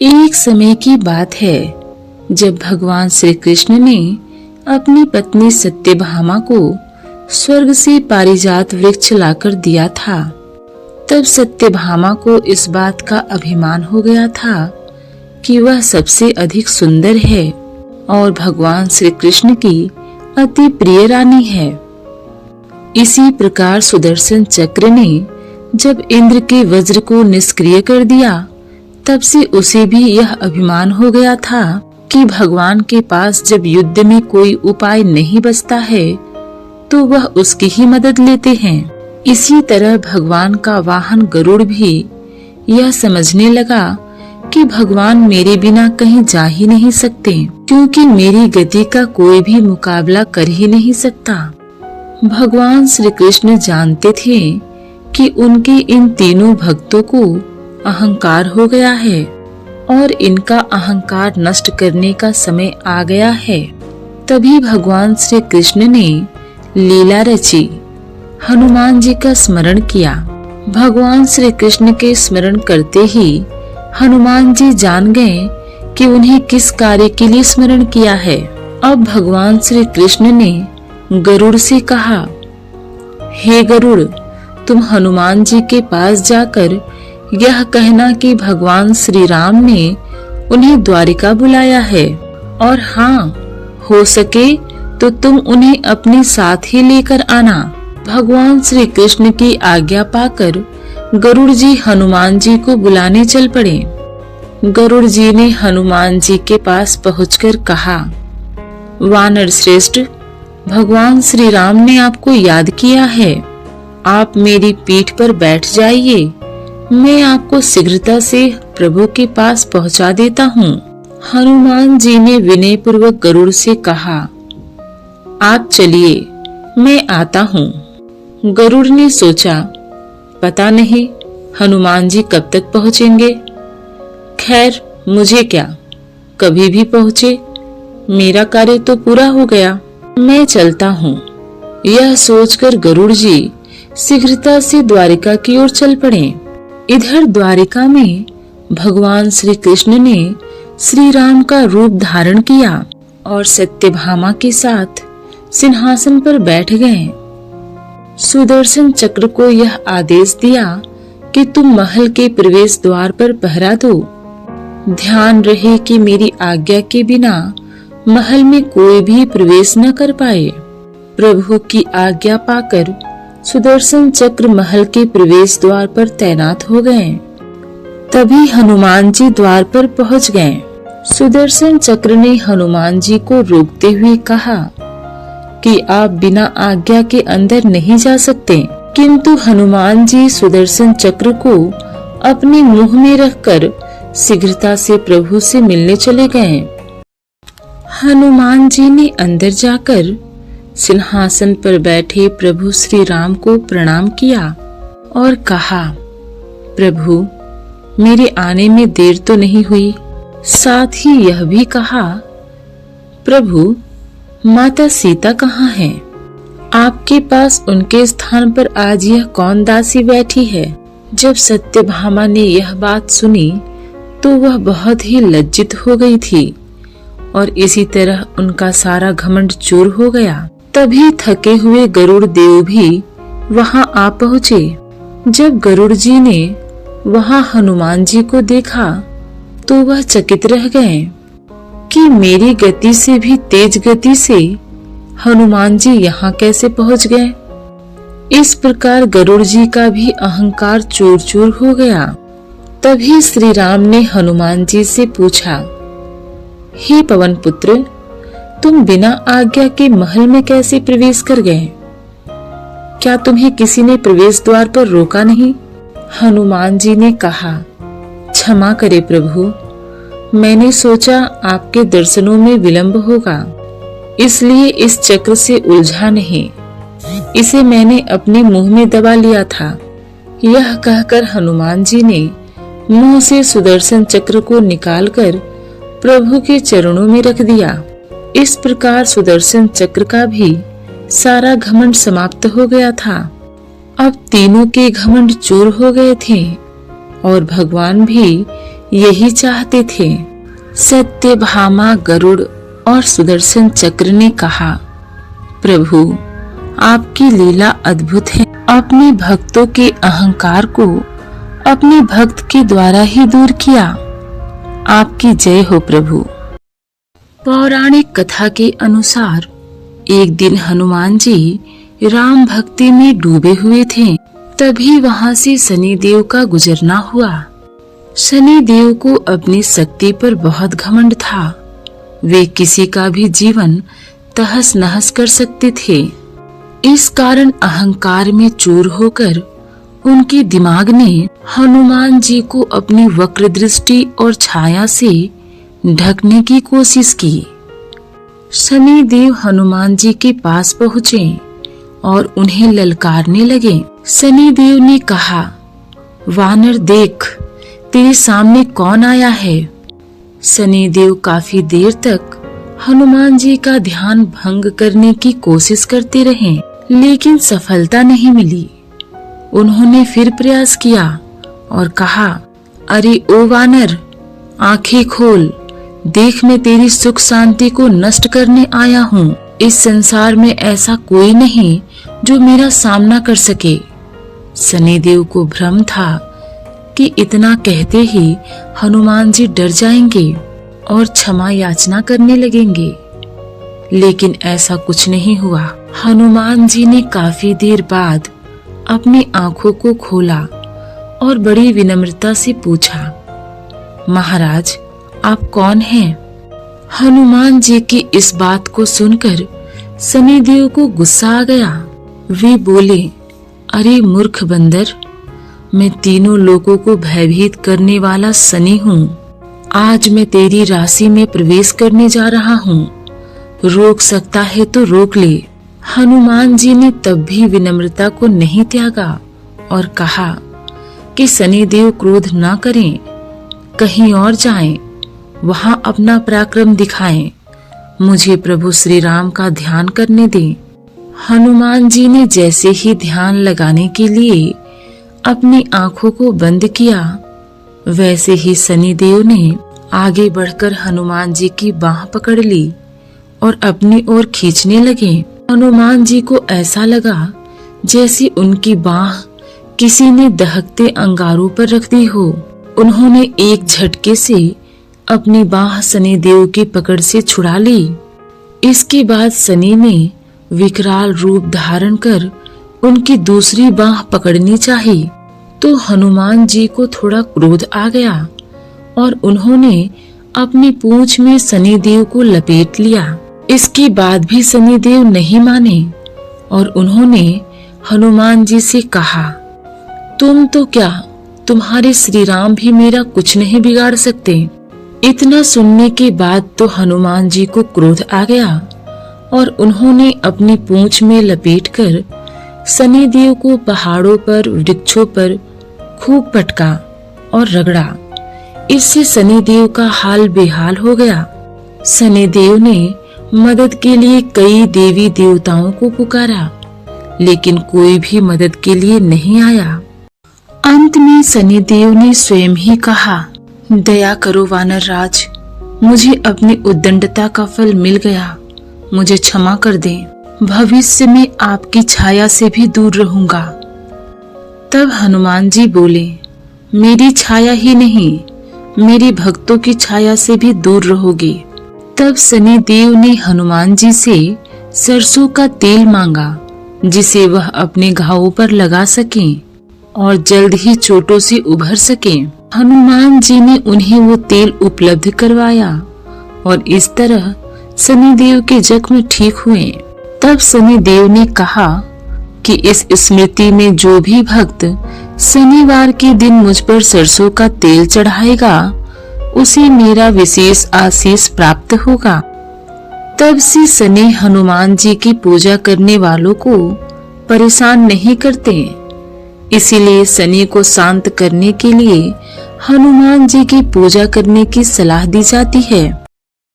एक समय की बात है जब भगवान श्री कृष्ण ने अपनी पत्नी सत्यभामा को स्वर्ग से पारिजात वृक्ष लाकर दिया था। तब सत्यभामा को इस बात का अभिमान हो गया था कि वह सबसे अधिक सुंदर है और भगवान श्री कृष्ण की अति प्रिय रानी है। इसी प्रकार सुदर्शन चक्र ने जब इंद्र के वज्र को निष्क्रिय कर दिया, तब से उसे भी यह अभिमान हो गया था कि भगवान के पास जब युद्ध में कोई उपाय नहीं बचता है तो वह उसकी ही मदद लेते हैं। इसी तरह भगवान का वाहन गरुड़ भी यह समझने लगा कि भगवान मेरे बिना कहीं जा ही नहीं सकते, क्योंकि मेरी गति का कोई भी मुकाबला कर ही नहीं सकता। भगवान श्री कृष्ण जानते थे कि उनके इन तीनों भक्तों को अहंकार हो गया है और इनका अहंकार नष्ट करने का समय आ गया है। तभी भगवान श्री कृष्ण ने लीला रची, हनुमान जी का स्मरण किया। भगवान श्री कृष्ण के स्मरण करते ही हनुमान जी जान गए कि उन्हें किस कार्य के लिए स्मरण किया है। अब भगवान श्री कृष्ण ने गरुड़ से कहा, हे गरुड़, तुम हनुमान जी के पास जाकर यह कहना कि भगवान श्री राम ने उन्हें द्वारिका बुलाया है और हाँ, हो सके तो तुम उन्हें अपने साथ ही लेकर आना। भगवान श्री कृष्ण की आज्ञा पाकर गरुड़ जी हनुमान जी को बुलाने चल पड़े। गरुड़ जी ने हनुमान जी के पास पहुंचकर कहा, वानर श्रेष्ठ, भगवान श्री राम ने आपको याद किया है। आप मेरी पीठ पर बैठ जाइए, मैं आपको शीघ्रता से प्रभु के पास पहुंचा देता हूँ। हनुमान जी ने विनय पूर्वक गरुड़ से कहा, आप चलिए, मैं आता हूँ। गरुड़ ने सोचा, पता नहीं हनुमान जी कब तक पहुँचेंगे। खैर, मुझे क्या, कभी भी पहुँचे, मेरा कार्य तो पूरा हो गया, मैं चलता हूँ। यह सोचकर गरुड़ जी शीघ्रता से द्वारिका की ओर चल पड़े। इधर द्वारिका में भगवान श्री कृष्ण ने श्री राम का रूप धारण किया और सत्यभामा के साथ सिंहासन पर बैठ गए। सुदर्शन चक्र को यह आदेश दिया कि तुम महल के प्रवेश द्वार पर पहरा दो। ध्यान रहे कि मेरी आज्ञा के बिना महल में कोई भी प्रवेश न कर पाए। प्रभु की आज्ञा पाकर सुदर्शन चक्र महल के प्रवेश द्वार पर तैनात हो गए। तभी हनुमान जी द्वार पर पहुंच गए। सुदर्शन चक्र ने हनुमान जी को रोकते हुए कहा कि आप बिना आज्ञा के अंदर नहीं जा सकते, किंतु हनुमान जी सुदर्शन चक्र को अपने मुंह में रखकर शीघ्रता से प्रभु से मिलने चले गए। हनुमान जी ने अंदर जाकर सिंहासन पर बैठे प्रभु श्री राम को प्रणाम किया और कहा, प्रभु, मेरे आने में देर तो नहीं हुई। साथ ही यह भी कहा, प्रभु, माता सीता कहाँ है? आपके पास उनके स्थान पर आज यह कौन दासी बैठी है? जब सत्यभामा ने यह बात सुनी तो वह बहुत ही लज्जित हो गई थी और इसी तरह उनका सारा घमंड चूर हो गया। तभी थके हुए गरुड़ देव भी वहां आ पहुँचे। जब गरुड़ जी ने वहां हनुमान जी को देखा तो वह चकित रह गए कि मेरी गति से भी तेज गति से हनुमान जी यहाँ कैसे पहुँच गए। इस प्रकार गरुड़ जी का भी अहंकार चूर चूर हो गया। तभी श्री राम ने हनुमान जी से पूछा, हे पवन पुत्र, तुम बिना आज्ञा के महल में कैसे प्रवेश कर गए? क्या तुम्हें किसी ने प्रवेश द्वार पर रोका नहीं? हनुमान जी ने कहा, क्षमा करे प्रभु, मैंने सोचा आपके दर्शनों में विलंब होगा, इसलिए इस चक्र से उलझा नहीं, इसे मैंने अपने मुंह में दबा लिया था। यह कहकर हनुमान जी ने मुंह से सुदर्शन चक्र को निकालकर प्रभु के चरणों में रख दिया। इस प्रकार सुदर्शन चक्र का भी सारा घमंड समाप्त हो गया था। अब तीनों के घमंड चूर हो गए थे और भगवान भी यही चाहते थे। सत्यभामा, गरुड़ और सुदर्शन चक्र ने कहा, प्रभु आपकी लीला अद्भुत है। अपने भक्तों के अहंकार को अपने भक्त के द्वारा ही दूर किया। आपकी जय हो प्रभु। पौराणिक कथा के अनुसार एक दिन हनुमान जी राम भक्ति में डूबे हुए थे। तभी वहां से शनिदेव का गुजरना हुआ। शनिदेव को अपनी शक्ति पर बहुत घमंड था। वे किसी का भी जीवन तहस नहस कर सकते थे। इस कारण अहंकार में चूर होकर उनके दिमाग ने हनुमान जी को अपनी वक्र दृष्टि और छाया से ढकने की कोशिश की। शनिदेव हनुमान जी के पास पहुँचे और उन्हें ललकारने लगे। शनिदेव ने कहा, वानर देख, तेरे सामने कौन आया है। शनिदेव काफी देर तक हनुमान जी का ध्यान भंग करने की कोशिश करते रहे, लेकिन सफलता नहीं मिली। उन्होंने फिर प्रयास किया और कहा, अरे ओ वानर, आंखें खोल, देख मैं तेरी सुख शांति को नष्ट करने आया हूँ। इस संसार में ऐसा कोई नहीं जो मेरा सामना कर सके। शनिदेव को भ्रम था कि इतना कहते ही हनुमान जी डर जाएंगे और क्षमा याचना करने लगेंगे, लेकिन ऐसा कुछ नहीं हुआ। हनुमान जी ने काफी देर बाद अपनी आंखों को खोला और बड़ी विनम्रता से पूछा, महाराज आप कौन हैं? हनुमान जी की इस बात को सुनकर शनिदेव को गुस्सा आ गया। वे बोले, अरे मूर्ख बंदर, मैं तीनों लोगों को भयभीत करने वाला शनि हूँ। आज मैं तेरी राशि में प्रवेश करने जा रहा हूँ। रोक सकता है तो रोक ले। हनुमान जी ने तब भी विनम्रता को नहीं त्यागा और कहा कि शनिदेव क्रोध न करें, कहीं और जाएं, वहां अपना पराक्रम दिखाएं। मुझे प्रभु श्री राम का ध्यान करने दें। हनुमान जी ने जैसे ही ध्यान लगाने के लिए अपनी आंखों को बंद किया, वैसे ही शनिदेव ने आगे बढ़कर हनुमान जी की बाह पकड़ ली और अपनी ओर खींचने लगे। हनुमान जी को ऐसा लगा जैसे उनकी बाह किसी ने दहकते अंगारों पर रख दी हो। उन्होंने एक झटके से अपनी बाह शनिदेव की पकड़ से छुड़ा ली। इसके बाद शनि ने विकराल रूप धारण कर उनकी दूसरी बाह पकड़नी चाहिए, तो हनुमान जी को थोड़ा क्रोध आ गया और उन्होंने अपनी पूंछ में शनिदेव को लपेट लिया। इसके बाद भी शनिदेव नहीं माने और उन्होंने हनुमान जी से कहा, तुम तो क्या, तुम्हारे श्री राम भी मेरा कुछ नहीं बिगाड़ सकते। इतना सुनने के बाद तो हनुमान जी को क्रोध आ गया और उन्होंने अपनी पूंछ में लपेटकर शनिदेव को पहाड़ों पर, वृक्षों पर खूब पटका और रगड़ा। इससे शनिदेव का हाल बेहाल हो गया। शनिदेव ने मदद के लिए कई देवी देवताओं को पुकारा, लेकिन कोई भी मदद के लिए नहीं आया। अंत में शनिदेव ने स्वयं ही कहा, दया करो वानर राज, मुझे अपनी उद्दंडता का फल मिल गया, मुझे क्षमा कर दें। भविष्य में आपकी छाया से भी दूर रहूंगा। तब हनुमान जी बोले, मेरी छाया ही नहीं, मेरे भक्तों की छाया से भी दूर रहोगे। तब शनिदेव ने हनुमान जी से सरसों का तेल मांगा, जिसे वह अपने घावों पर लगा सकें और जल्द ही चोटों से उभर सकें। हनुमान जी ने उन्हें वो तेल उपलब्ध करवाया और इस तरह शनिदेव के जख्म ठीक हुए। तब शनिदेव ने कहा कि इस स्मृति में जो भी भक्त शनिवार के दिन मुझ पर सरसों का तेल चढ़ाएगा, उसे मेरा विशेष आशीष प्राप्त होगा। तब से शनि हनुमान जी की पूजा करने वालों को परेशान नहीं करते। इसीलिए शनि को शांत करने के लिए हनुमान जी की पूजा करने की सलाह दी जाती है।